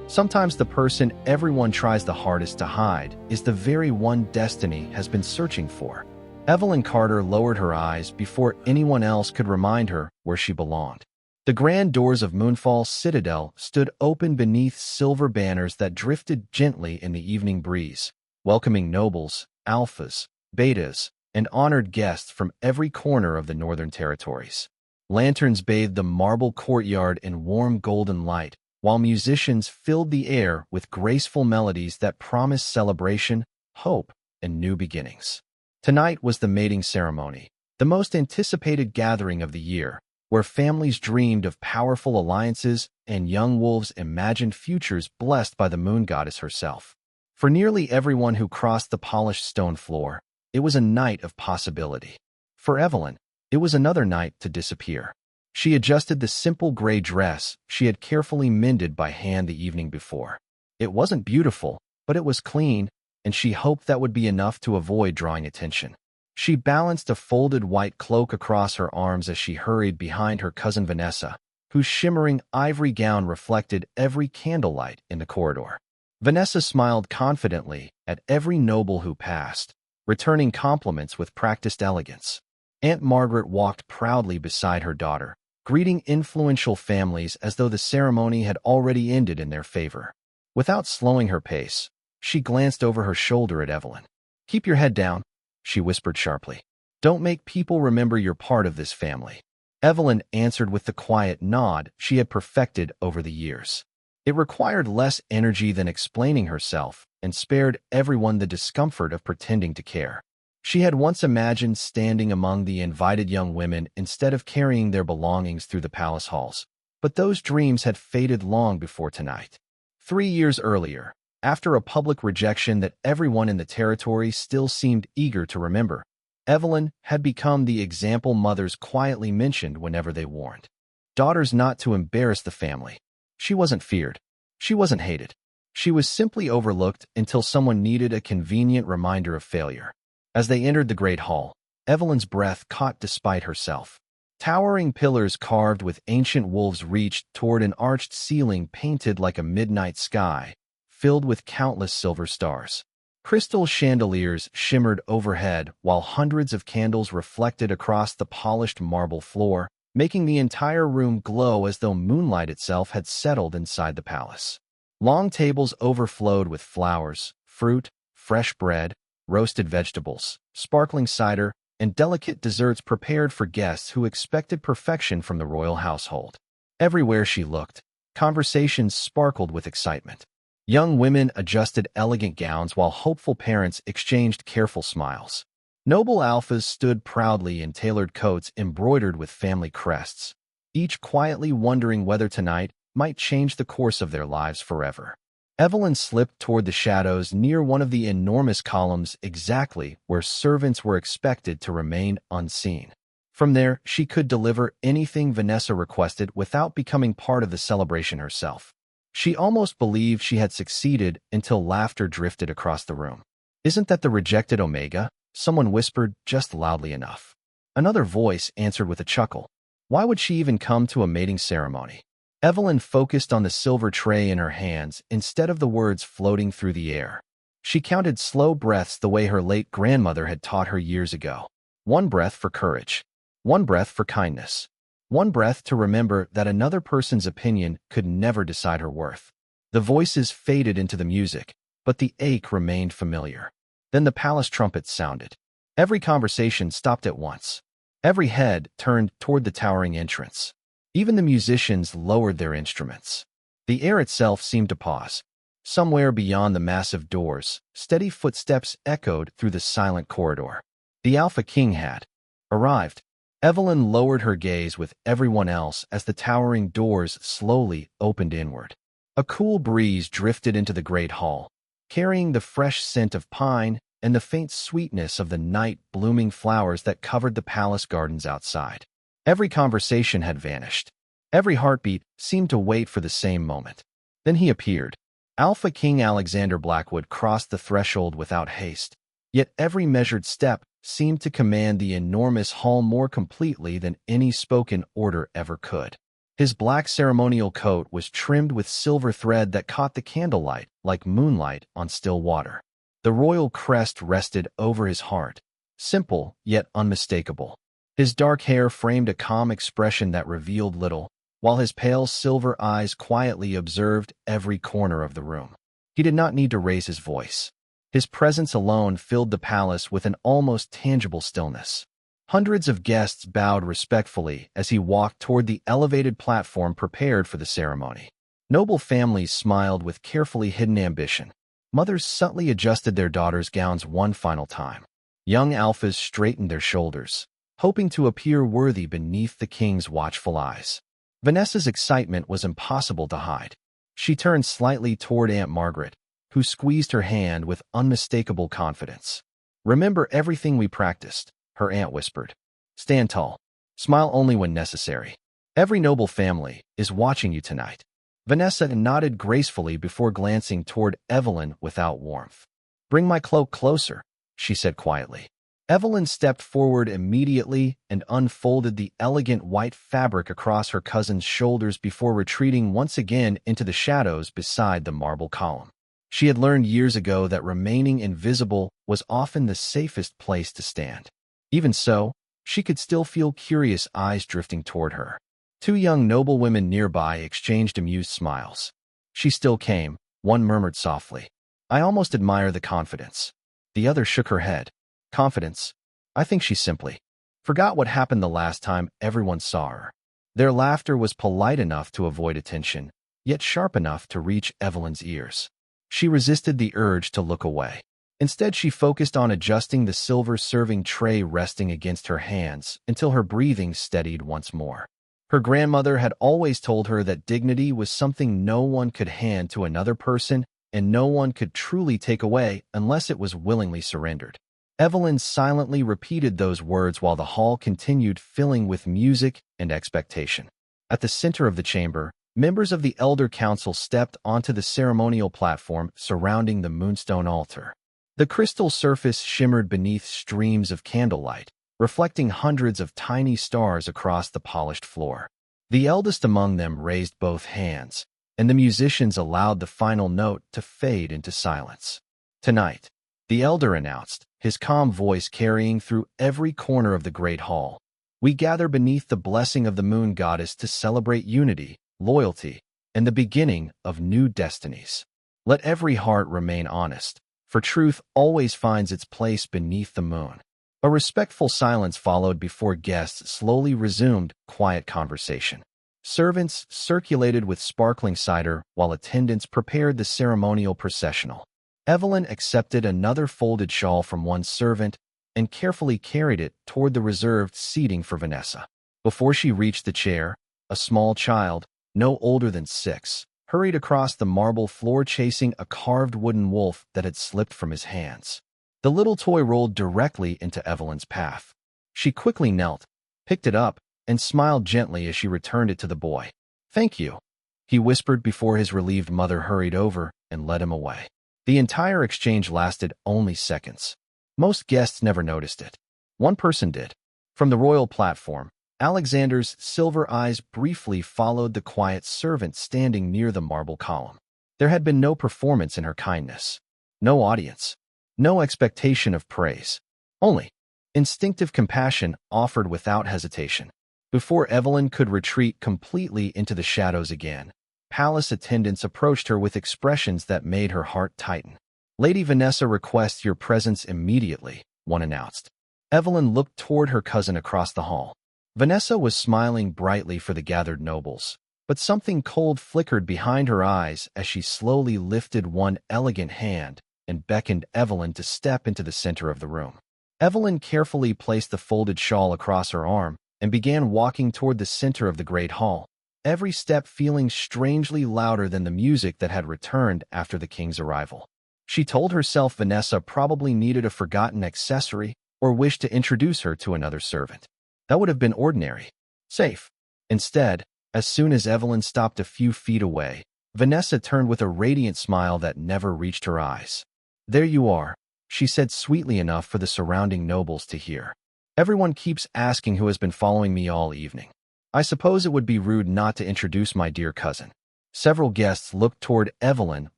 Sometimes the person everyone tries the hardest to hide is the very one destiny has been searching for. Evelyn Carter lowered her eyes before anyone else could remind her where she belonged. The grand doors of Moonfall Citadel stood open beneath silver banners that drifted gently in the evening breeze, welcoming nobles, alphas, betas, and honored guests from every corner of the Northern Territories. Lanterns bathed the marble courtyard in warm golden light, while musicians filled the air with graceful melodies that promised celebration, hope, and new beginnings. Tonight was the mating ceremony, the most anticipated gathering of the year, where families dreamed of powerful alliances and young wolves imagined futures blessed by the moon goddess herself. For nearly everyone who crossed the polished stone floor, it was a night of possibility. For Evelyn, it was another night to disappear. She adjusted the simple gray dress she had carefully mended by hand the evening before. It wasn't beautiful, but it was clean, and she hoped that would be enough to avoid drawing attention. She balanced a folded white cloak across her arms as she hurried behind her cousin Vanessa, whose shimmering ivory gown reflected every candlelight in the corridor. Vanessa smiled confidently at every noble who passed, returning compliments with practiced elegance. Aunt Margaret walked proudly beside her daughter, greeting influential families as though the ceremony had already ended in their favor. Without slowing her pace, she glanced over her shoulder at Evelyn. "Keep your head down," she whispered sharply. "Don't make people remember you're part of this family." Evelyn answered with the quiet nod she had perfected over the years. It required less energy than explaining herself and spared everyone the discomfort of pretending to care. She had once imagined standing among the invited young women instead of carrying their belongings through the palace halls, but those dreams had faded long before tonight. 3 years earlier, after a public rejection that everyone in the territory still seemed eager to remember, Evelyn had become the example mothers quietly mentioned whenever they warned daughters not to embarrass the family. She wasn't feared. She wasn't hated. She was simply overlooked until someone needed a convenient reminder of failure. As they entered the great hall, Evelyn's breath caught despite herself. Towering pillars carved with ancient wolves reached toward an arched ceiling painted like a midnight sky, filled with countless silver stars. Crystal chandeliers shimmered overhead while hundreds of candles reflected across the polished marble floor, making the entire room glow as though moonlight itself had settled inside the palace. Long tables overflowed with flowers, fruit, fresh bread, roasted vegetables, sparkling cider, and delicate desserts prepared for guests who expected perfection from the royal household. Everywhere she looked, conversations sparkled with excitement. Young women adjusted elegant gowns while hopeful parents exchanged careful smiles. Noble alphas stood proudly in tailored coats embroidered with family crests, each quietly wondering whether tonight might change the course of their lives forever. Evelyn slipped toward the shadows near one of the enormous columns exactly where servants were expected to remain unseen. From there, she could deliver anything Vanessa requested without becoming part of the celebration herself. She almost believed she had succeeded until laughter drifted across the room. "Isn't that the rejected Omega?" someone whispered just loudly enough. Another voice answered with a chuckle. Why would she even come to a mating ceremony? Evelyn focused on the silver tray in her hands instead of the words floating through the air. She counted slow breaths the way her late grandmother had taught her years ago. One breath for courage. One breath for kindness. One breath to remember that another person's opinion could never decide her worth. The voices faded into the music, but the ache remained familiar. Then the palace trumpets sounded. Every conversation stopped at once. Every head turned toward the towering entrance. Even the musicians lowered their instruments. The air itself seemed to pause. Somewhere beyond the massive doors, steady footsteps echoed through the silent corridor. The Alpha King had arrived. Evelyn lowered her gaze with everyone else as the towering doors slowly opened inward. A cool breeze drifted into the great hall, carrying the fresh scent of pine and the faint sweetness of the night-blooming flowers that covered the palace gardens outside. Every conversation had vanished. Every heartbeat seemed to wait for the same moment. Then he appeared. Alpha King Alexander Blackwood crossed the threshold without haste, yet every measured step seemed to command the enormous hall more completely than any spoken order ever could. His black ceremonial coat was trimmed with silver thread that caught the candlelight like moonlight on still water. The royal crest rested over his heart, simple yet unmistakable. His dark hair framed a calm expression that revealed little, while his pale silver eyes quietly observed every corner of the room. He did not need to raise his voice. His presence alone filled the palace with an almost tangible stillness. Hundreds of guests bowed respectfully as he walked toward the elevated platform prepared for the ceremony. Noble families smiled with carefully hidden ambition. Mothers subtly adjusted their daughters' gowns one final time. Young alphas straightened their shoulders, hoping to appear worthy beneath the king's watchful eyes. Vanessa's excitement was impossible to hide. She turned slightly toward Aunt Margaret, who squeezed her hand with unmistakable confidence. "Remember everything we practiced," her aunt whispered. "Stand tall. Smile only when necessary. Every noble family is watching you tonight." Vanessa nodded gracefully before glancing toward Evelyn without warmth. "Bring my cloak closer," she said quietly. Evelyn stepped forward immediately and unfolded the elegant white fabric across her cousin's shoulders before retreating once again into the shadows beside the marble column. She had learned years ago that remaining invisible was often the safest place to stand. Even so, she could still feel curious eyes drifting toward her. Two young noblewomen nearby exchanged amused smiles. "She still came," one murmured softly. "I almost admire the confidence." The other shook her head. "Confidence? I think she simply forgot what happened the last time everyone saw her." Their laughter was polite enough to avoid attention, yet sharp enough to reach Evelyn's ears. She resisted the urge to look away. Instead, she focused on adjusting the silver serving tray resting against her hands until her breathing steadied once more. Her grandmother had always told her that dignity was something no one could hand to another person and no one could truly take away unless it was willingly surrendered. Evelyn silently repeated those words while the hall continued filling with music and expectation. At the center of the chamber, members of the Elder Council stepped onto the ceremonial platform surrounding the moonstone altar. The crystal surface shimmered beneath streams of candlelight, reflecting hundreds of tiny stars across the polished floor. The eldest among them raised both hands, and the musicians allowed the final note to fade into silence. "Tonight," the elder announced, his calm voice carrying through every corner of the great hall, "we gather beneath the blessing of the moon goddess to celebrate unity, loyalty, and the beginning of new destinies. Let every heart remain honest, for truth always finds its place beneath the moon." A respectful silence followed before guests slowly resumed quiet conversation. Servants circulated with sparkling cider while attendants prepared the ceremonial processional. Evelyn accepted another folded shawl from one servant and carefully carried it toward the reserved seating for Vanessa. Before she reached the chair, a small child, no older than 6, hurried across the marble floor chasing a carved wooden wolf that had slipped from his hands. The little toy rolled directly into Evelyn's path. She quickly knelt, picked it up, and smiled gently as she returned it to the boy. "Thank you," he whispered before his relieved mother hurried over and led him away. The entire exchange lasted only seconds. Most guests never noticed it. One person did. From the royal platform, Alexander's silver eyes briefly followed the quiet servant standing near the marble column. There had been no performance in her kindness, no audience, no expectation of praise, only instinctive compassion offered without hesitation. Before Evelyn could retreat completely into the shadows again, palace attendants approached her with expressions that made her heart tighten. "Lady Vanessa requests your presence immediately," one announced. Evelyn looked toward her cousin across the hall. Vanessa was smiling brightly for the gathered nobles, but something cold flickered behind her eyes as she slowly lifted one elegant hand and beckoned Evelyn to step into the center of the room. Evelyn carefully placed the folded shawl across her arm and began walking toward the center of the great hall, every step feeling strangely louder than the music that had returned after the king's arrival. She told herself Vanessa probably needed a forgotten accessory or wished to introduce her to another servant. That would have been ordinary, safe. Instead, as soon as Evelyn stopped a few feet away, Vanessa turned with a radiant smile that never reached her eyes. "There you are," she said sweetly enough for the surrounding nobles to hear. "Everyone keeps asking who has been following me all evening. I suppose it would be rude not to introduce my dear cousin. Several guests looked toward Evelyn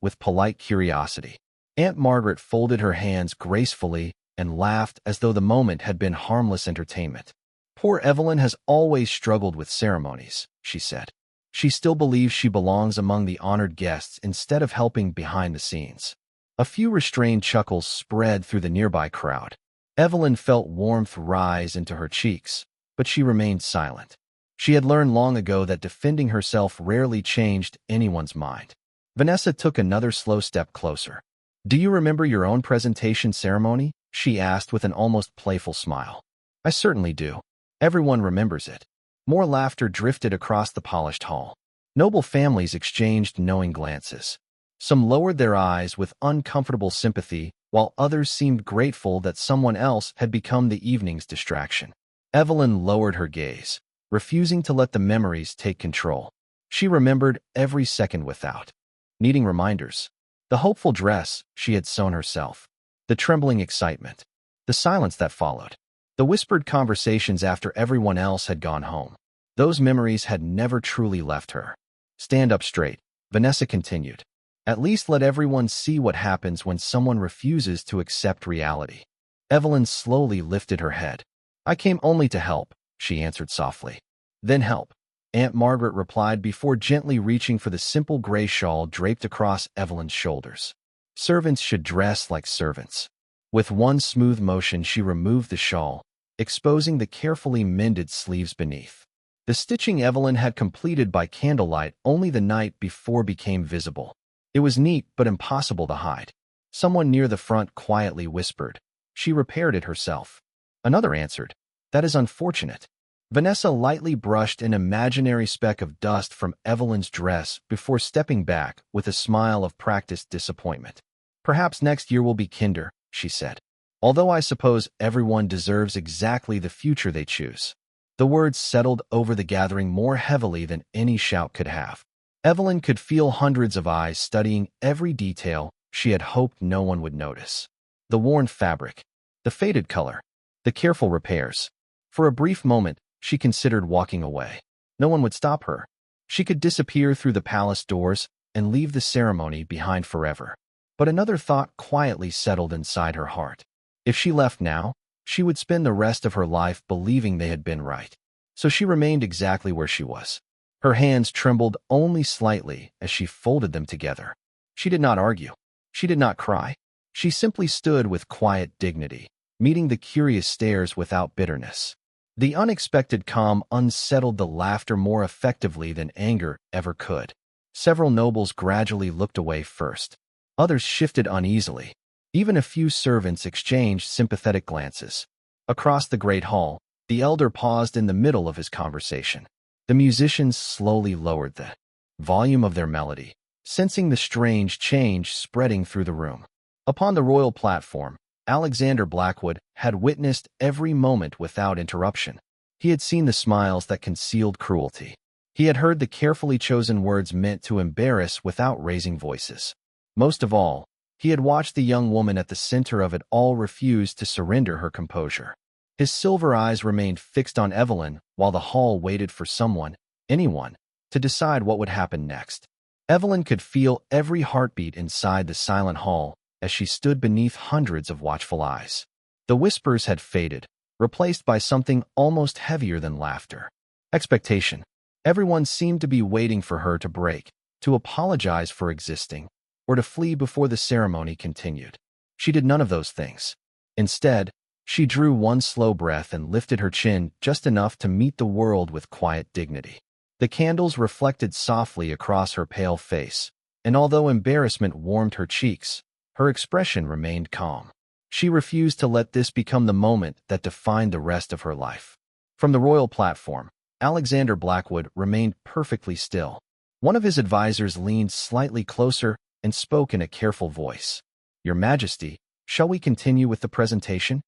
with polite curiosity. Aunt Margaret folded her hands gracefully and laughed as though the moment had been harmless entertainment. Poor Evelyn has always struggled with ceremonies, she said. She still believes she belongs among the honored guests instead of helping behind the scenes. A few restrained chuckles spread through the nearby crowd. Evelyn felt warmth rise into her cheeks, but she remained silent. She had learned long ago that defending herself rarely changed anyone's mind. Vanessa took another slow step closer. "Do you remember your own presentation ceremony?" she asked with an almost playful smile. "I certainly do. Everyone remembers it." More laughter drifted across the polished hall. Noble families exchanged knowing glances. Some lowered their eyes with uncomfortable sympathy, while others seemed grateful that someone else had become the evening's distraction. Evelyn lowered her gaze, refusing to let the memories take control. She remembered every second without needing reminders. The hopeful dress she had sewn herself, the trembling excitement, the silence that followed, the whispered conversations after everyone else had gone home. Those memories had never truly left her. "Stand up straight," Vanessa continued. "At least let everyone see what happens when someone refuses to accept reality." Evelyn slowly lifted her head. "I came only to help," she answered softly. "Then help," Aunt Margaret replied before gently reaching for the simple gray shawl draped across Evelyn's shoulders. Servants should dress like servants. With one smooth motion, she removed the shawl, exposing the carefully mended sleeves beneath. The stitching Evelyn had completed by candlelight only the night before became visible. It was neat but impossible to hide. Someone near the front quietly whispered, "She repaired it herself." Another answered, "That is unfortunate." Vanessa lightly brushed an imaginary speck of dust from Evelyn's dress before stepping back with a smile of practiced disappointment. "Perhaps next year will be kinder," she said. "Although I suppose everyone deserves exactly the future they choose." The words settled over the gathering more heavily than any shout could have. Evelyn could feel hundreds of eyes studying every detail she had hoped no one would notice. The worn fabric, the faded color, the careful repairs. For a brief moment, she considered walking away. No one would stop her. She could disappear through the palace doors and leave the ceremony behind forever. But another thought quietly settled inside her heart. If she left now, she would spend the rest of her life believing they had been right. So she remained exactly where she was. Her hands trembled only slightly as she folded them together. She did not argue. She did not cry. She simply stood with quiet dignity, meeting the curious stares without bitterness. The unexpected calm unsettled the laughter more effectively than anger ever could. Several nobles gradually looked away first. Others shifted uneasily. Even a few servants exchanged sympathetic glances. Across the great hall, the elder paused in the middle of his conversation. The musicians slowly lowered the volume of their melody, sensing the strange change spreading through the room. Upon the royal platform, Alexander Blackwood had witnessed every moment without interruption. He had seen the smiles that concealed cruelty. He had heard the carefully chosen words meant to embarrass without raising voices. Most of all, he had watched the young woman at the center of it all refuse to surrender her composure. His silver eyes remained fixed on Evelyn while the hall waited for someone, anyone, to decide what would happen next. Evelyn could feel every heartbeat inside the silent hall as she stood beneath hundreds of watchful eyes. The whispers had faded, replaced by something almost heavier than laughter. Expectation. Everyone seemed to be waiting for her to break, to apologize for existing, or to flee before the ceremony continued. She did none of those things. Instead, she drew one slow breath and lifted her chin just enough to meet the world with quiet dignity. The candles reflected softly across her pale face, and although embarrassment warmed her cheeks, her expression remained calm. She refused to let this become the moment that defined the rest of her life. From the royal platform, Alexander Blackwood remained perfectly still. One of his advisors leaned slightly closer and spoke in a careful voice. "Your Majesty, shall we continue with the presentation?"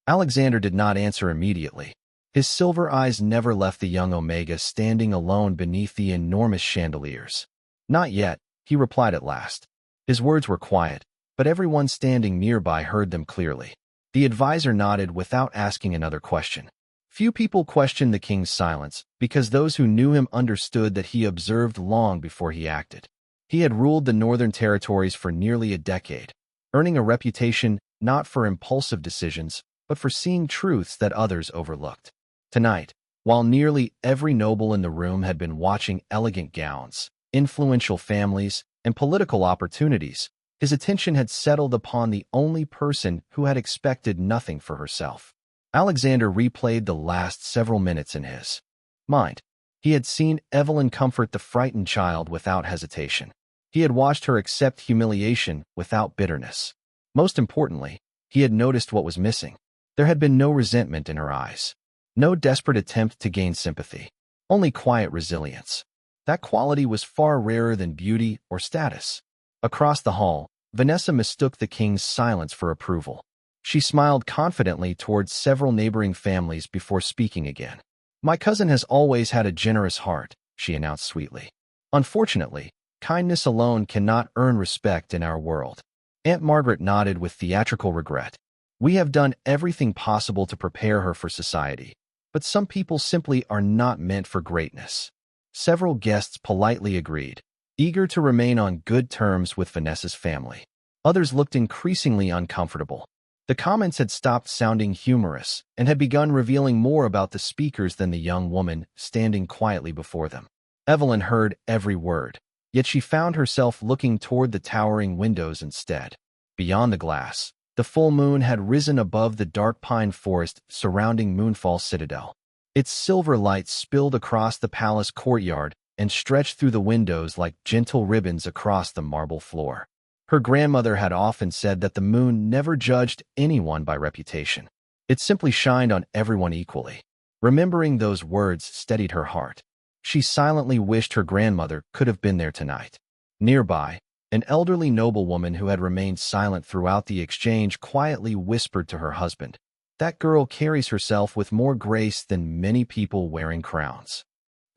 Alexander did not answer immediately. His silver eyes never left the young Omega standing alone beneath the enormous chandeliers. "Not yet," he replied at last. His words were quiet, but everyone standing nearby heard them clearly. The advisor nodded without asking another question. Few people questioned the king's silence, because those who knew him understood that he observed long before he acted. He had ruled the northern territories for nearly a decade, earning a reputation not for impulsive decisions, but for seeing truths that others overlooked. Tonight, while nearly every noble in the room had been watching elegant gowns, influential families, and political opportunities, his attention had settled upon the only person who had expected nothing for herself. Alexander replayed the last several minutes in his mind. He had seen Evelyn comfort the frightened child without hesitation. He had watched her accept humiliation without bitterness. Most importantly, he had noticed what was missing. There had been no resentment in her eyes. No desperate attempt to gain sympathy. Only quiet resilience. That quality was far rarer than beauty or status. Across the hall, Vanessa mistook the king's silence for approval. She smiled confidently towards several neighboring families before speaking again. "My cousin has always had a generous heart," she announced sweetly. "Unfortunately, kindness alone cannot earn respect in our world." Aunt Margaret nodded with theatrical regret. "We have done everything possible to prepare her for society, but some people simply are not meant for greatness." Several guests politely agreed, eager to remain on good terms with Vanessa's family. Others looked increasingly uncomfortable. The comments had stopped sounding humorous and had begun revealing more about the speakers than the young woman standing quietly before them. Evelyn heard every word, yet she found herself looking toward the towering windows instead. Beyond the glass, the full moon had risen above the dark pine forest surrounding Moonfall Citadel. Its silver light spilled across the palace courtyard and stretched through the windows like gentle ribbons across the marble floor. Her grandmother had often said that the moon never judged anyone by reputation. It simply shined on everyone equally. Remembering those words steadied her heart. She silently wished her grandmother could have been there tonight. Nearby, an elderly noblewoman who had remained silent throughout the exchange quietly whispered to her husband, "That girl carries herself with more grace than many people wearing crowns."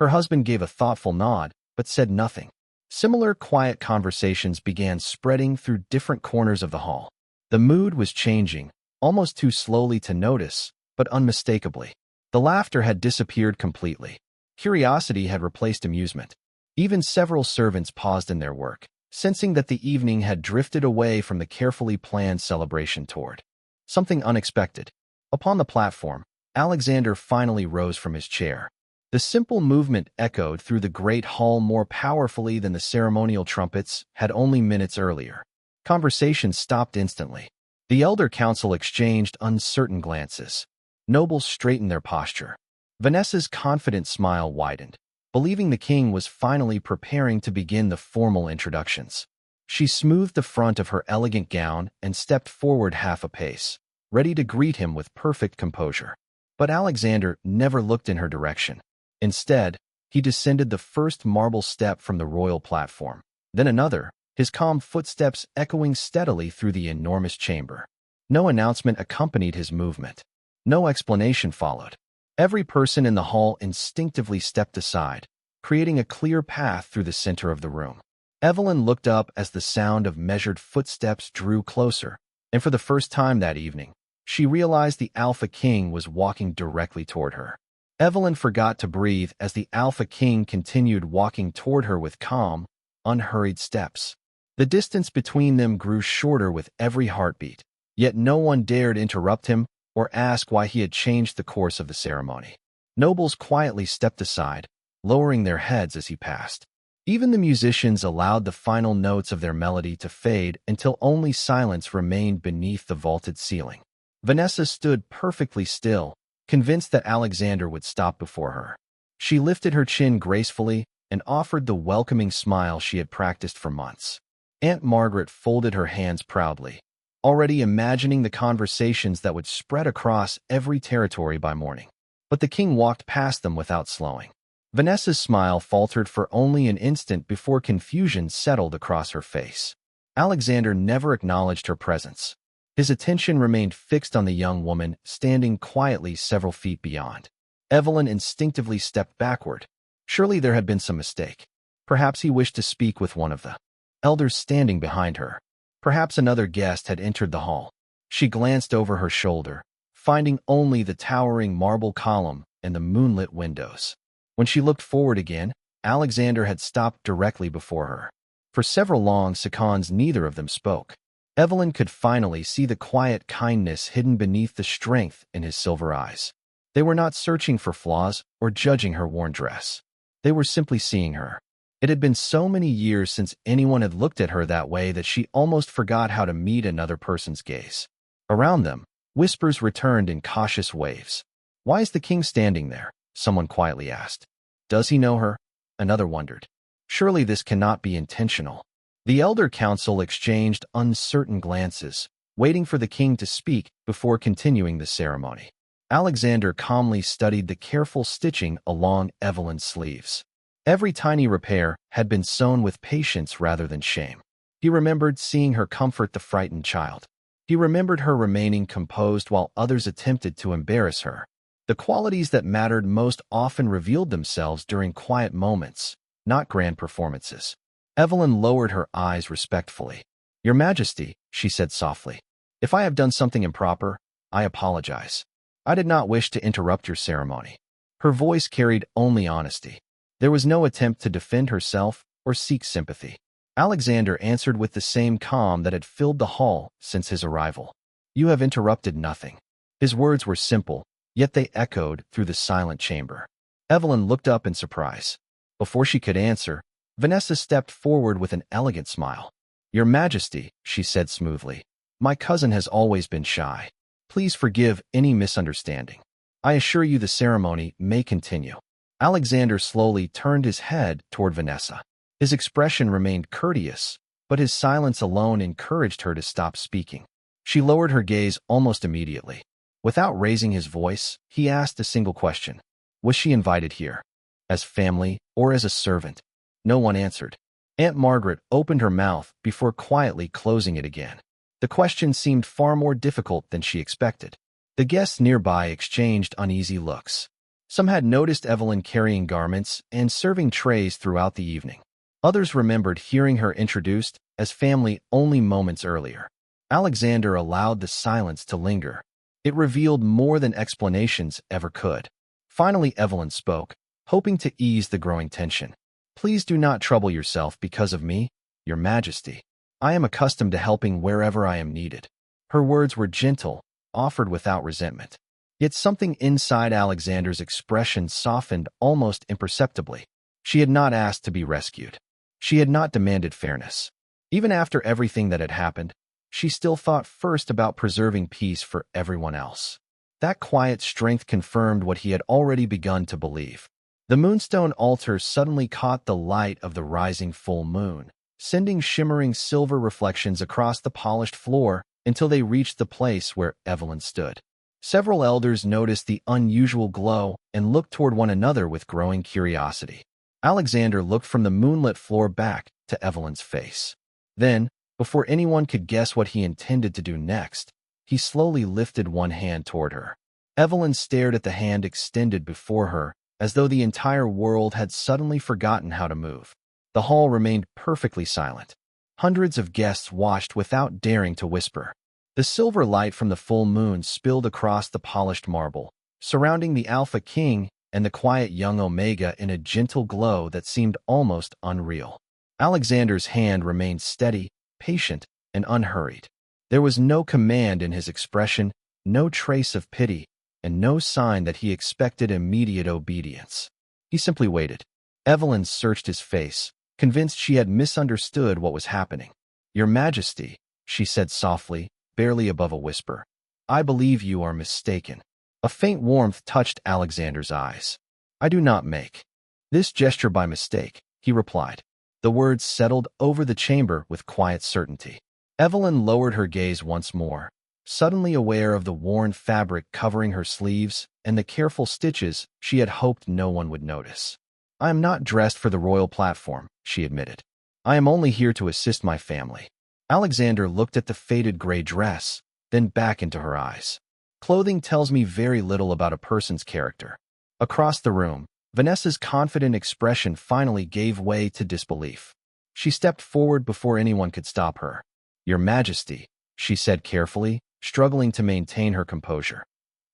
Her husband gave a thoughtful nod, but said nothing. Similar quiet conversations began spreading through different corners of the hall. The mood was changing, almost too slowly to notice, but unmistakably. The laughter had disappeared completely. Curiosity had replaced amusement. Even several servants paused in their work, sensing that the evening had drifted away from the carefully planned celebration toward something unexpected. Upon the platform, Alexander finally rose from his chair. The simple movement echoed through the great hall more powerfully than the ceremonial trumpets had only minutes earlier. Conversation stopped instantly. The elder council exchanged uncertain glances. Nobles straightened their posture. Vanessa's confident smile widened, believing the king was finally preparing to begin the formal introductions. She smoothed the front of her elegant gown and stepped forward half a pace, ready to greet him with perfect composure. But Alexander never looked in her direction. Instead, he descended the first marble step from the royal platform, then another, his calm footsteps echoing steadily through the enormous chamber. No announcement accompanied his movement. No explanation followed. Every person in the hall instinctively stepped aside, creating a clear path through the center of the room. Evelyn looked up as the sound of measured footsteps drew closer, and for the first time that evening, she realized the Alpha King was walking directly toward her. Evelyn forgot to breathe as the Alpha King continued walking toward her with calm, unhurried steps. The distance between them grew shorter with every heartbeat, yet no one dared interrupt him or ask why he had changed the course of the ceremony. Nobles quietly stepped aside, lowering their heads as he passed. Even the musicians allowed the final notes of their melody to fade until only silence remained beneath the vaulted ceiling. Vanessa stood perfectly still, convinced that Alexander would stop before her. She lifted her chin gracefully and offered the welcoming smile she had practiced for months. Aunt Margaret folded her hands proudly, already imagining the conversations that would spread across every territory by morning. But the king walked past them without slowing. Vanessa's smile faltered for only an instant before confusion settled across her face. Alexander never acknowledged her presence. His attention remained fixed on the young woman standing quietly several feet beyond. Evelyn instinctively stepped backward. Surely there had been some mistake. Perhaps he wished to speak with one of the elders standing behind her. Perhaps another guest had entered the hall. She glanced over her shoulder, finding only the towering marble column and the moonlit windows. When she looked forward again, Alexander had stopped directly before her. For several long seconds, neither of them spoke. Evelyn could finally see the quiet kindness hidden beneath the strength in his silver eyes. They were not searching for flaws or judging her worn dress. They were simply seeing her. It had been so many years since anyone had looked at her that way that she almost forgot how to meet another person's gaze. Around them, whispers returned in cautious waves. "Why is the king standing there?" someone quietly asked. "Does he know her?" another wondered. "Surely this cannot be intentional." The elder council exchanged uncertain glances, waiting for the king to speak before continuing the ceremony. Alexander calmly studied the careful stitching along Evelyn's sleeves. Every tiny repair had been sewn with patience rather than shame. He remembered seeing her comfort the frightened child. He remembered her remaining composed while others attempted to embarrass her. The qualities that mattered most often revealed themselves during quiet moments, not grand performances. Evelyn lowered her eyes respectfully. "Your Majesty," she said softly, "if I have done something improper, I apologize. I did not wish to interrupt your ceremony." Her voice carried only honesty. There was no attempt to defend herself or seek sympathy. Alexander answered with the same calm that had filled the hall since his arrival. "You have interrupted nothing." His words were simple, yet they echoed through the silent chamber. Evelyn looked up in surprise. Before she could answer, Vanessa stepped forward with an elegant smile. "Your Majesty," she said smoothly, "my cousin has always been shy. Please forgive any misunderstanding. I assure you the ceremony may continue." Alexander slowly turned his head toward Vanessa. His expression remained courteous, but his silence alone encouraged her to stop speaking. She lowered her gaze almost immediately. Without raising his voice, he asked a single question. Was she invited here? As family or as a servant? No one answered. Aunt Margaret opened her mouth before quietly closing it again. The question seemed far more difficult than she expected. The guests nearby exchanged uneasy looks. Some had noticed Evelyn carrying garments and serving trays throughout the evening. Others remembered hearing her introduced as family only moments earlier. Alexander allowed the silence to linger. It revealed more than explanations ever could. Finally, Evelyn spoke, hoping to ease the growing tension. "Please do not trouble yourself because of me, Your Majesty. I am accustomed to helping wherever I am needed." Her words were gentle, offered without resentment. Yet something inside Alexander's expression softened almost imperceptibly. She had not asked to be rescued. She had not demanded fairness. Even after everything that had happened, she still thought first about preserving peace for everyone else. That quiet strength confirmed what he had already begun to believe. The moonstone altar suddenly caught the light of the rising full moon, sending shimmering silver reflections across the polished floor until they reached the place where Evelyn stood. Several elders noticed the unusual glow and looked toward one another with growing curiosity. Alexander looked from the moonlit floor back to Evelyn's face. Then, before anyone could guess what he intended to do next, he slowly lifted one hand toward her. Evelyn stared at the hand extended before her, as though the entire world had suddenly forgotten how to move. The hall remained perfectly silent. Hundreds of guests watched without daring to whisper. The silver light from the full moon spilled across the polished marble, surrounding the Alpha King and the quiet young Omega in a gentle glow that seemed almost unreal. Alexander's hand remained steady, patient, and unhurried. There was no command in his expression, no trace of pity, and no sign that he expected immediate obedience. He simply waited. Evelyn searched his face, convinced she had misunderstood what was happening. "Your Majesty," she said softly, barely above a whisper, "I believe you are mistaken." A faint warmth touched Alexander's eyes. "I do not make this gesture by mistake," he replied. The words settled over the chamber with quiet certainty. Evelyn lowered her gaze once more, suddenly aware of the worn fabric covering her sleeves and the careful stitches she had hoped no one would notice. "I am not dressed for the royal platform," she admitted. "I am only here to assist my family." Alexander looked at the faded gray dress, then back into her eyes. "Clothing tells me very little about a person's character." Across the room, Vanessa's confident expression finally gave way to disbelief. She stepped forward before anyone could stop her. "Your Majesty," she said carefully, struggling to maintain her composure.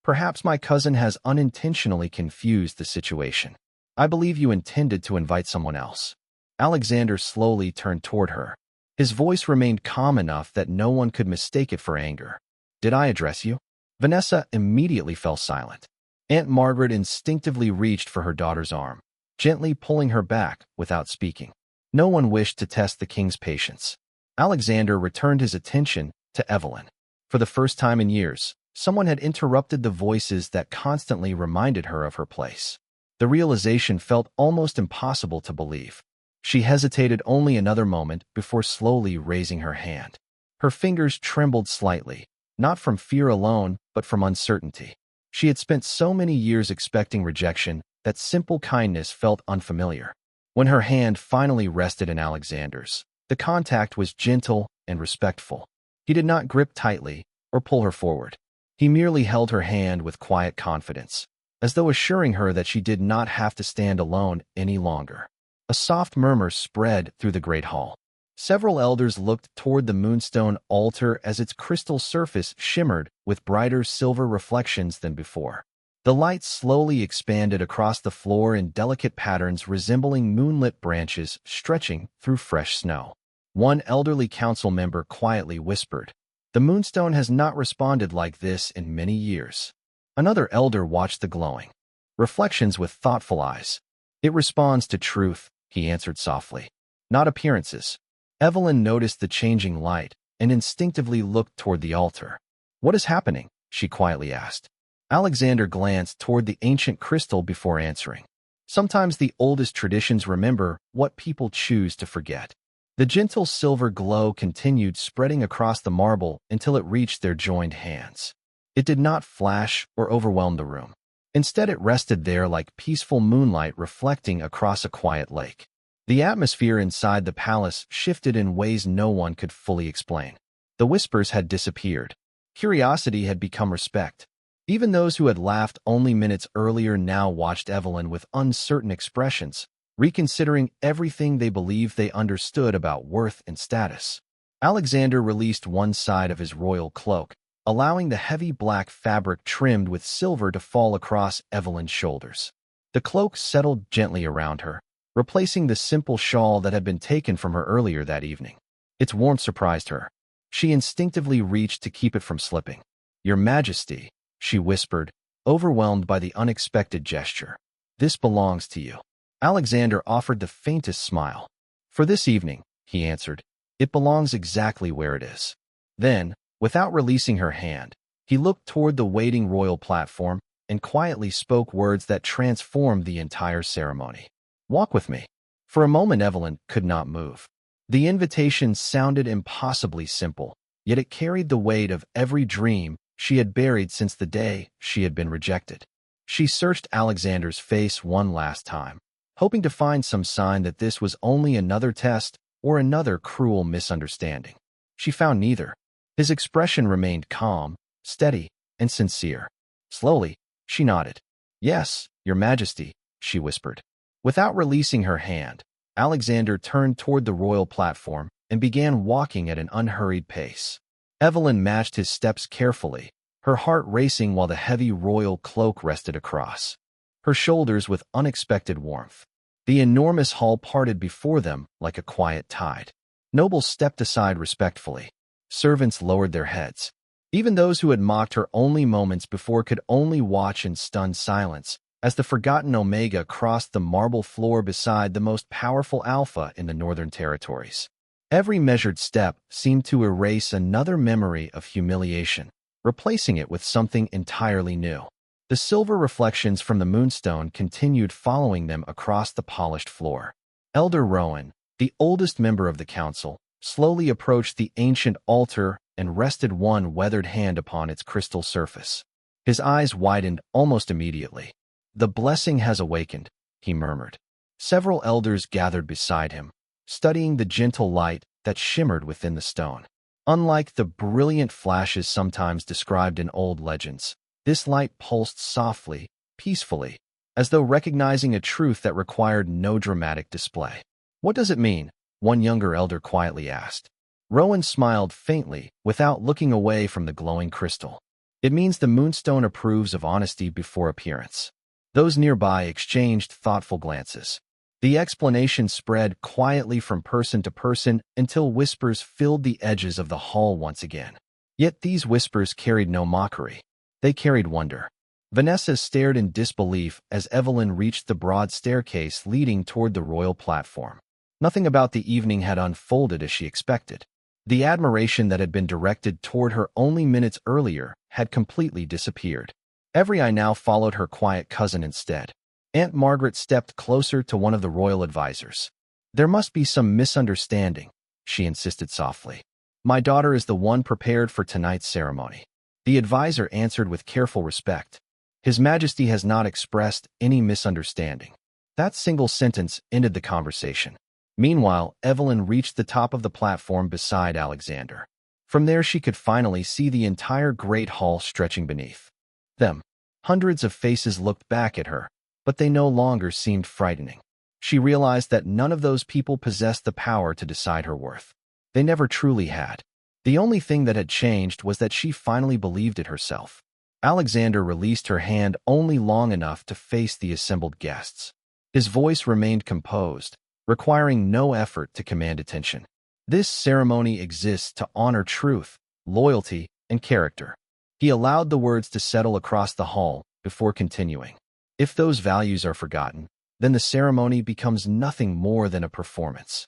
Perhaps my cousin has unintentionally confused the situation. I believe you intended to invite someone else. Alexander slowly turned toward her. His voice remained calm enough that no one could mistake it for anger. Did I address you? Vanessa immediately fell silent. Aunt Margaret instinctively reached for her daughter's arm, gently pulling her back without speaking. No one wished to test the king's patience. Alexander returned his attention to Evelyn. For the first time in years, someone had interrupted the voices that constantly reminded her of her place. The realization felt almost impossible to believe. She hesitated only another moment before slowly raising her hand. Her fingers trembled slightly, not from fear alone, but from uncertainty. She had spent so many years expecting rejection that simple kindness felt unfamiliar. When her hand finally rested in Alexander's, the contact was gentle and respectful. He did not grip tightly or pull her forward. He merely held her hand with quiet confidence, as though assuring her that she did not have to stand alone any longer. A soft murmur spread through the great hall. Several elders looked toward the moonstone altar as its crystal surface shimmered with brighter silver reflections than before. The light slowly expanded across the floor in delicate patterns resembling moonlit branches stretching through fresh snow. One elderly council member quietly whispered, "The moonstone has not responded like this in many years." Another elder watched the glowing reflections with thoughtful eyes. "It responds to truth," he answered softly, "not appearances." Evelyn noticed the changing light and instinctively looked toward the altar. "What is happening?" she quietly asked. Alexander glanced toward the ancient crystal before answering. Sometimes the oldest traditions remember what people choose to forget. The gentle silver glow continued spreading across the marble until it reached their joined hands. It did not flash or overwhelm the room. Instead, it rested there like peaceful moonlight reflecting across a quiet lake. The atmosphere inside the palace shifted in ways no one could fully explain. The whispers had disappeared. Curiosity had become respect. Even those who had laughed only minutes earlier now watched Evelyn with uncertain expressions, reconsidering everything they believed they understood about worth and status. Alexander released one side of his royal cloak, allowing the heavy black fabric trimmed with silver to fall across Evelyn's shoulders. The cloak settled gently around her, replacing the simple shawl that had been taken from her earlier that evening. Its warmth surprised her. She instinctively reached to keep it from slipping. "Your Majesty," she whispered, overwhelmed by the unexpected gesture. "This belongs to you." Alexander offered the faintest smile. "For this evening," he answered, "it belongs exactly where it is." Then, without releasing her hand, he looked toward the waiting royal platform and quietly spoke words that transformed the entire ceremony. "Walk with me." For a moment Evelyn could not move. The invitation sounded impossibly simple, yet it carried the weight of every dream she had buried since the day she had been rejected. She searched Alexander's face one last time, hoping to find some sign that this was only another test or another cruel misunderstanding. She found neither. His expression remained calm, steady, and sincere. Slowly, she nodded. "Yes, Your Majesty," she whispered. Without releasing her hand, Alexander turned toward the royal platform and began walking at an unhurried pace. Evelyn matched his steps carefully, her heart racing while the heavy royal cloak rested across her shoulders with unexpected warmth. The enormous hall parted before them like a quiet tide. Nobles stepped aside respectfully. Servants lowered their heads. Even those who had mocked her only moments before could only watch in stunned silence as the forgotten Omega crossed the marble floor beside the most powerful Alpha in the Northern Territories. Every measured step seemed to erase another memory of humiliation, replacing it with something entirely new. The silver reflections from the moonstone continued following them across the polished floor. Elder Rowan, the oldest member of the council, slowly approached the ancient altar and rested one weathered hand upon its crystal surface. His eyes widened almost immediately. "The blessing has awakened," he murmured. Several elders gathered beside him, studying the gentle light that shimmered within the stone. Unlike the brilliant flashes sometimes described in old legends, this light pulsed softly, peacefully, as though recognizing a truth that required no dramatic display. "What does it mean?" one younger elder quietly asked. Rowan smiled faintly without looking away from the glowing crystal. It means the Moonstone approves of honesty before appearance. Those nearby exchanged thoughtful glances. The explanation spread quietly from person to person until whispers filled the edges of the hall once again. Yet these whispers carried no mockery. They carried wonder. Vanessa stared in disbelief as Evelyn reached the broad staircase leading toward the royal platform. Nothing about the evening had unfolded as she expected. The admiration that had been directed toward her only minutes earlier had completely disappeared. Every eye now followed her quiet cousin instead. Aunt Margaret stepped closer to one of the royal advisors. "There must be some misunderstanding," she insisted softly. "My daughter is the one prepared for tonight's ceremony." The advisor answered with careful respect. "His Majesty has not expressed any misunderstanding." That single sentence ended the conversation. Meanwhile, Evelyn reached the top of the platform beside Alexander. From there she could finally see the entire great hall stretching beneath them. Hundreds of faces looked back at her, but they no longer seemed frightening. She realized that none of those people possessed the power to decide her worth. They never truly had. The only thing that had changed was that she finally believed it herself. Alexander released her hand only long enough to face the assembled guests. His voice remained composed, requiring no effort to command attention. "This ceremony exists to honor truth, loyalty, and character." He allowed the words to settle across the hall before continuing. "If those values are forgotten, then the ceremony becomes nothing more than a performance."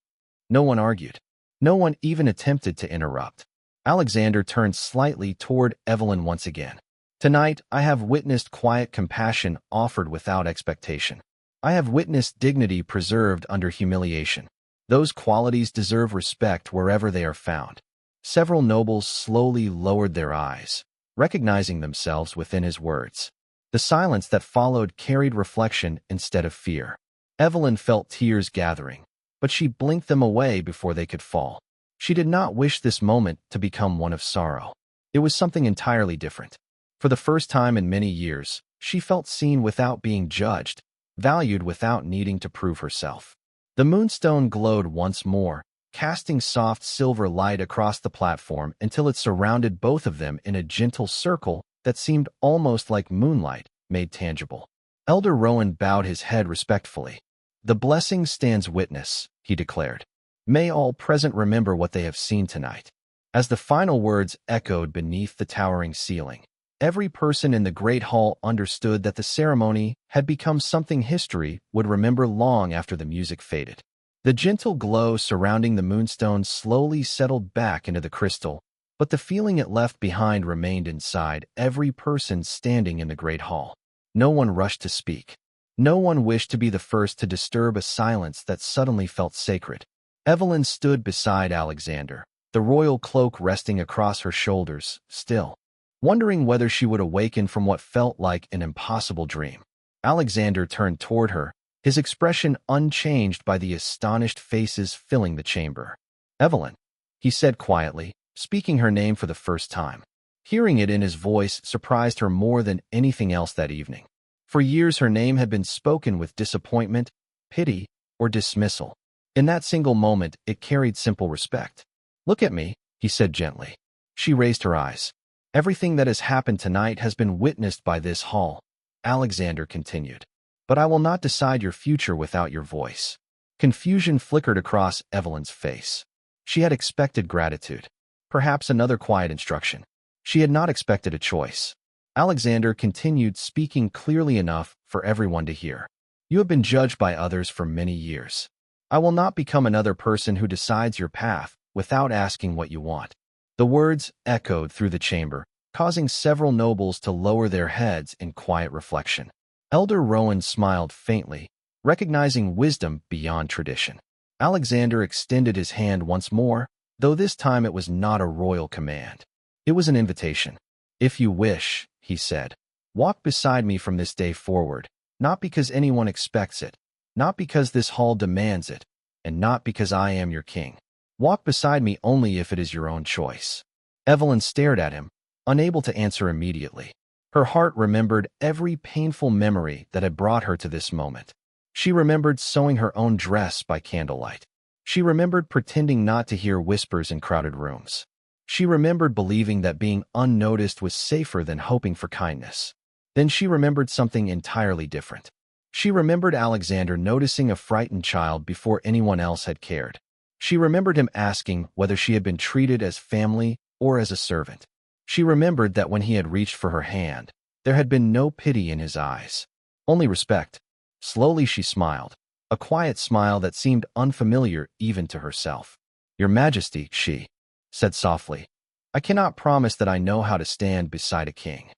No one argued. No one even attempted to interrupt. Alexander turned slightly toward Evelyn once again. "Tonight, I have witnessed quiet compassion offered without expectation. I have witnessed dignity preserved under humiliation. Those qualities deserve respect wherever they are found." Several nobles slowly lowered their eyes, recognizing themselves within his words. The silence that followed carried reflection instead of fear. Evelyn felt tears gathering, but she blinked them away before they could fall. She did not wish this moment to become one of sorrow. It was something entirely different. For the first time in many years, she felt seen without being judged, valued without needing to prove herself. The moonstone glowed once more, casting soft silver light across the platform until it surrounded both of them in a gentle circle that seemed almost like moonlight made tangible. Elder Rowan bowed his head respectfully. "The blessing stands witness," he declared. "May all present remember what they have seen tonight." As the final words echoed beneath the towering ceiling, every person in the great hall understood that the ceremony had become something history would remember long after the music faded. The gentle glow surrounding the moonstone slowly settled back into the crystal, but the feeling it left behind remained inside every person standing in the great hall. No one rushed to speak. No one wished to be the first to disturb a silence that suddenly felt sacred. Evelyn stood beside Alexander, the royal cloak resting across her shoulders, still, wondering whether she would awaken from what felt like an impossible dream. Alexander turned toward her, his expression unchanged by the astonished faces filling the chamber. "Evelyn," he said quietly, speaking her name for the first time. Hearing it in his voice surprised her more than anything else that evening. For years her name had been spoken with disappointment, pity, or dismissal. In that single moment, it carried simple respect. "Look at me," he said gently. She raised her eyes. "Everything that has happened tonight has been witnessed by this hall," Alexander continued. "But I will not decide your future without your voice." Confusion flickered across Evelyn's face. She had expected gratitude, perhaps another quiet instruction. She had not expected a choice. Alexander continued, speaking clearly enough for everyone to hear. "You have been judged by others for many years. I will not become another person who decides your path without asking what you want." The words echoed through the chamber, causing several nobles to lower their heads in quiet reflection. Elder Rowan smiled faintly, recognizing wisdom beyond tradition. Alexander extended his hand once more, though this time it was not a royal command. It was an invitation. "If you wish," he said, "walk beside me from this day forward, not because anyone expects it, not because this hall demands it, and not because I am your king. Walk beside me only if it is your own choice." Evelyn stared at him, unable to answer immediately. Her heart remembered every painful memory that had brought her to this moment. She remembered sewing her own dress by candlelight. She remembered pretending not to hear whispers in crowded rooms. She remembered believing that being unnoticed was safer than hoping for kindness. Then she remembered something entirely different. She remembered Alexander noticing a frightened child before anyone else had cared. She remembered him asking whether she had been treated as family or as a servant. She remembered that when he had reached for her hand, there had been no pity in his eyes, only respect. Slowly she smiled, a quiet smile that seemed unfamiliar even to herself. "Your Majesty," she said softly, "I cannot promise that I know how to stand beside a king."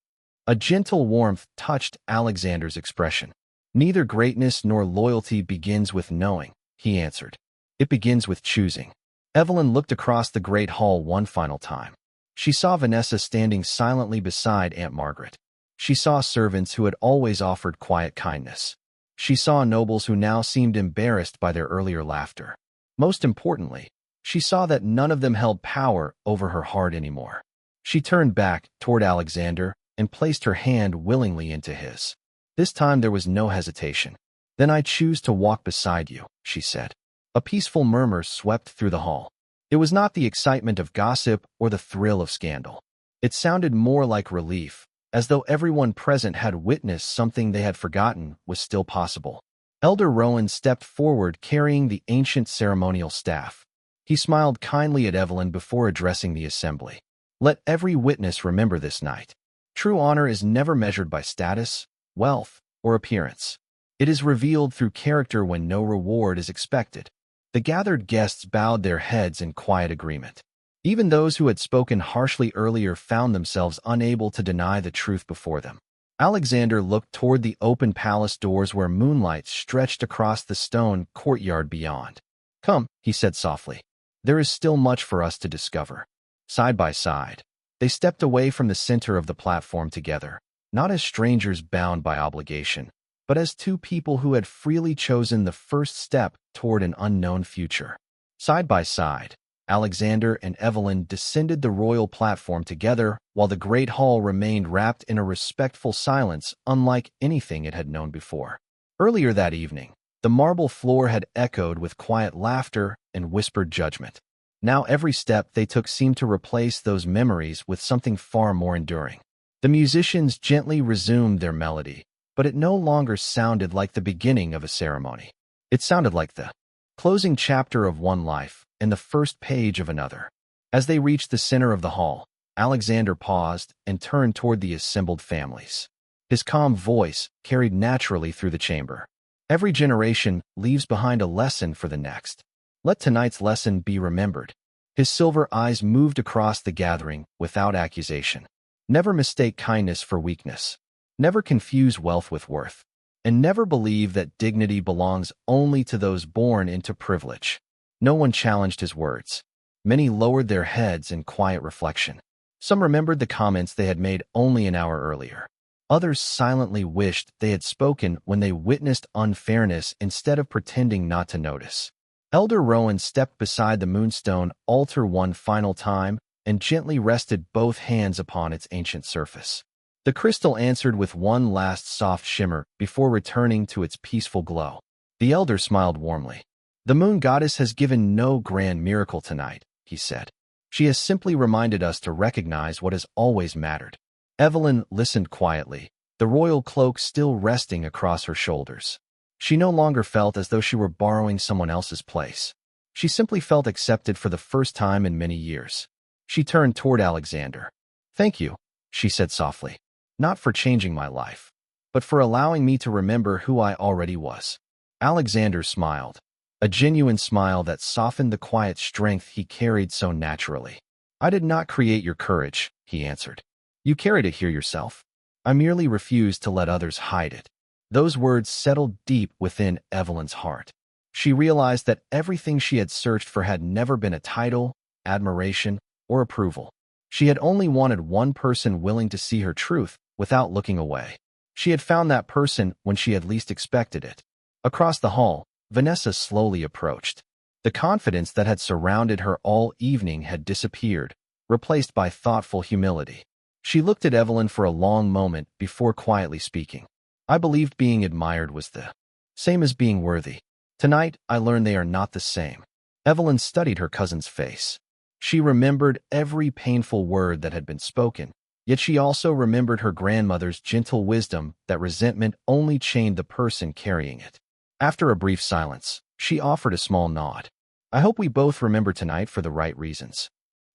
A gentle warmth touched Alexander's expression. "Neither greatness nor loyalty begins with knowing," he answered. "It begins with choosing." Evelyn looked across the great hall one final time. She saw Vanessa standing silently beside Aunt Margaret. She saw servants who had always offered quiet kindness. She saw nobles who now seemed embarrassed by their earlier laughter. Most importantly, she saw that none of them held power over her heart anymore. She turned back toward Alexander and placed her hand willingly into his. This time there was no hesitation. "Then I choose to walk beside you," she said. A peaceful murmur swept through the hall. It was not the excitement of gossip or the thrill of scandal. It sounded more like relief, as though everyone present had witnessed something they had forgotten was still possible. Elder Rowan stepped forward carrying the ancient ceremonial staff. He smiled kindly at Evelyn before addressing the assembly. "Let every witness remember this night. True honor is never measured by status, wealth, or appearance. It is revealed through character when no reward is expected." The gathered guests bowed their heads in quiet agreement. Even those who had spoken harshly earlier found themselves unable to deny the truth before them. Alexander looked toward the open palace doors where moonlight stretched across the stone courtyard beyond. "Come," he said softly. "There is still much for us to discover." Side by side, they stepped away from the center of the platform together, not as strangers bound by obligation, but as two people who had freely chosen the first step toward an unknown future. Side by side, Alexander and Evelyn descended the royal platform together while the great hall remained wrapped in a respectful silence unlike anything it had known before. Earlier that evening, the marble floor had echoed with quiet laughter and whispered judgment. Now every step they took seemed to replace those memories with something far more enduring. The musicians gently resumed their melody, but it no longer sounded like the beginning of a ceremony. It sounded like the closing chapter of one life and the first page of another. As they reached the center of the hall, Alexander paused and turned toward the assembled families. His calm voice carried naturally through the chamber. "Every generation leaves behind a lesson for the next. Let tonight's lesson be remembered." His silver eyes moved across the gathering without accusation. "Never mistake kindness for weakness. Never confuse wealth with worth. And never believe that dignity belongs only to those born into privilege." No one challenged his words. Many lowered their heads in quiet reflection. Some remembered the comments they had made only an hour earlier. Others silently wished they had spoken when they witnessed unfairness instead of pretending not to notice. Elder Rowan stepped beside the moonstone altar one final time and gently rested both hands upon its ancient surface. The crystal answered with one last soft shimmer before returning to its peaceful glow. The elder smiled warmly. "The moon goddess has given no grand miracle tonight," he said. "She has simply reminded us to recognize what has always mattered." Evelyn listened quietly, the royal cloak still resting across her shoulders. She no longer felt as though she were borrowing someone else's place. She simply felt accepted for the first time in many years. She turned toward Alexander. "Thank you," she said softly. "Not for changing my life, but for allowing me to remember who I already was." Alexander smiled, a genuine smile that softened the quiet strength he carried so naturally. "I did not create your courage," he answered. "You carried it here yourself. I merely refused to let others hide it." Those words settled deep within Evelyn's heart. She realized that everything she had searched for had never been a title, admiration, or approval. She had only wanted one person willing to see her truth without looking away. She had found that person when she had least expected it. Across the hall, Vanessa slowly approached. The confidence that had surrounded her all evening had disappeared, replaced by thoughtful humility. She looked at Evelyn for a long moment before quietly speaking. "I believed being admired was the same as being worthy. Tonight, I learned they are not the same." Evelyn studied her cousin's face. She remembered every painful word that had been spoken, yet she also remembered her grandmother's gentle wisdom that resentment only chained the person carrying it. After a brief silence, she offered a small nod. I hope we both remember tonight for the right reasons.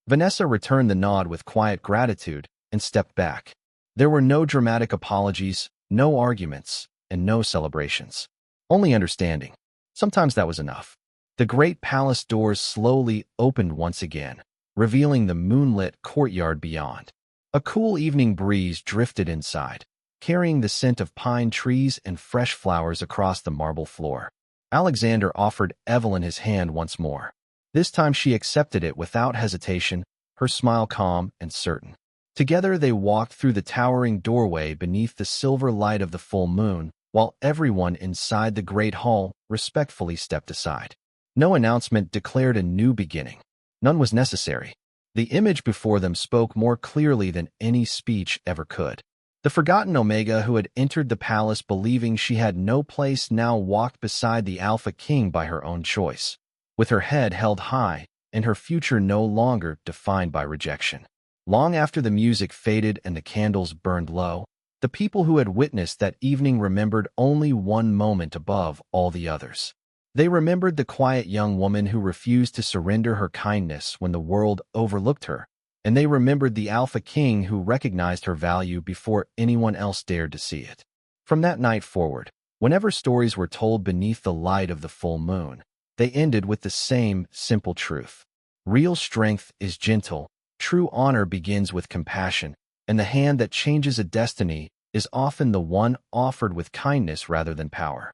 Vanessa returned the nod with quiet gratitude and stepped back. There were no dramatic apologies, no arguments, and no celebrations. Only understanding. Sometimes that was enough. The great palace doors slowly opened once again, revealing the moonlit courtyard beyond. A cool evening breeze drifted inside, carrying the scent of pine trees and fresh flowers across the marble floor. Alexander offered Evelyn his hand once more. This time she accepted it without hesitation, her smile calm and certain. Together they walked through the towering doorway beneath the silver light of the full moon, while everyone inside the great hall respectfully stepped aside. No announcement declared a new beginning. None was necessary. The image before them spoke more clearly than any speech ever could. The forgotten Omega who had entered the palace believing she had no place now walked beside the Alpha King by her own choice, with her head held high and her future no longer defined by rejection. Long after the music faded and the candles burned low, the people who had witnessed that evening remembered only one moment above all the others. They remembered the quiet young woman who refused to surrender her kindness when the world overlooked her, and they remembered the Alpha King who recognized her value before anyone else dared to see it. From that night forward, whenever stories were told beneath the light of the full moon, they ended with the same simple truth. Real strength is gentle, true honor begins with compassion, and the hand that changes a destiny is often the one offered with kindness rather than power.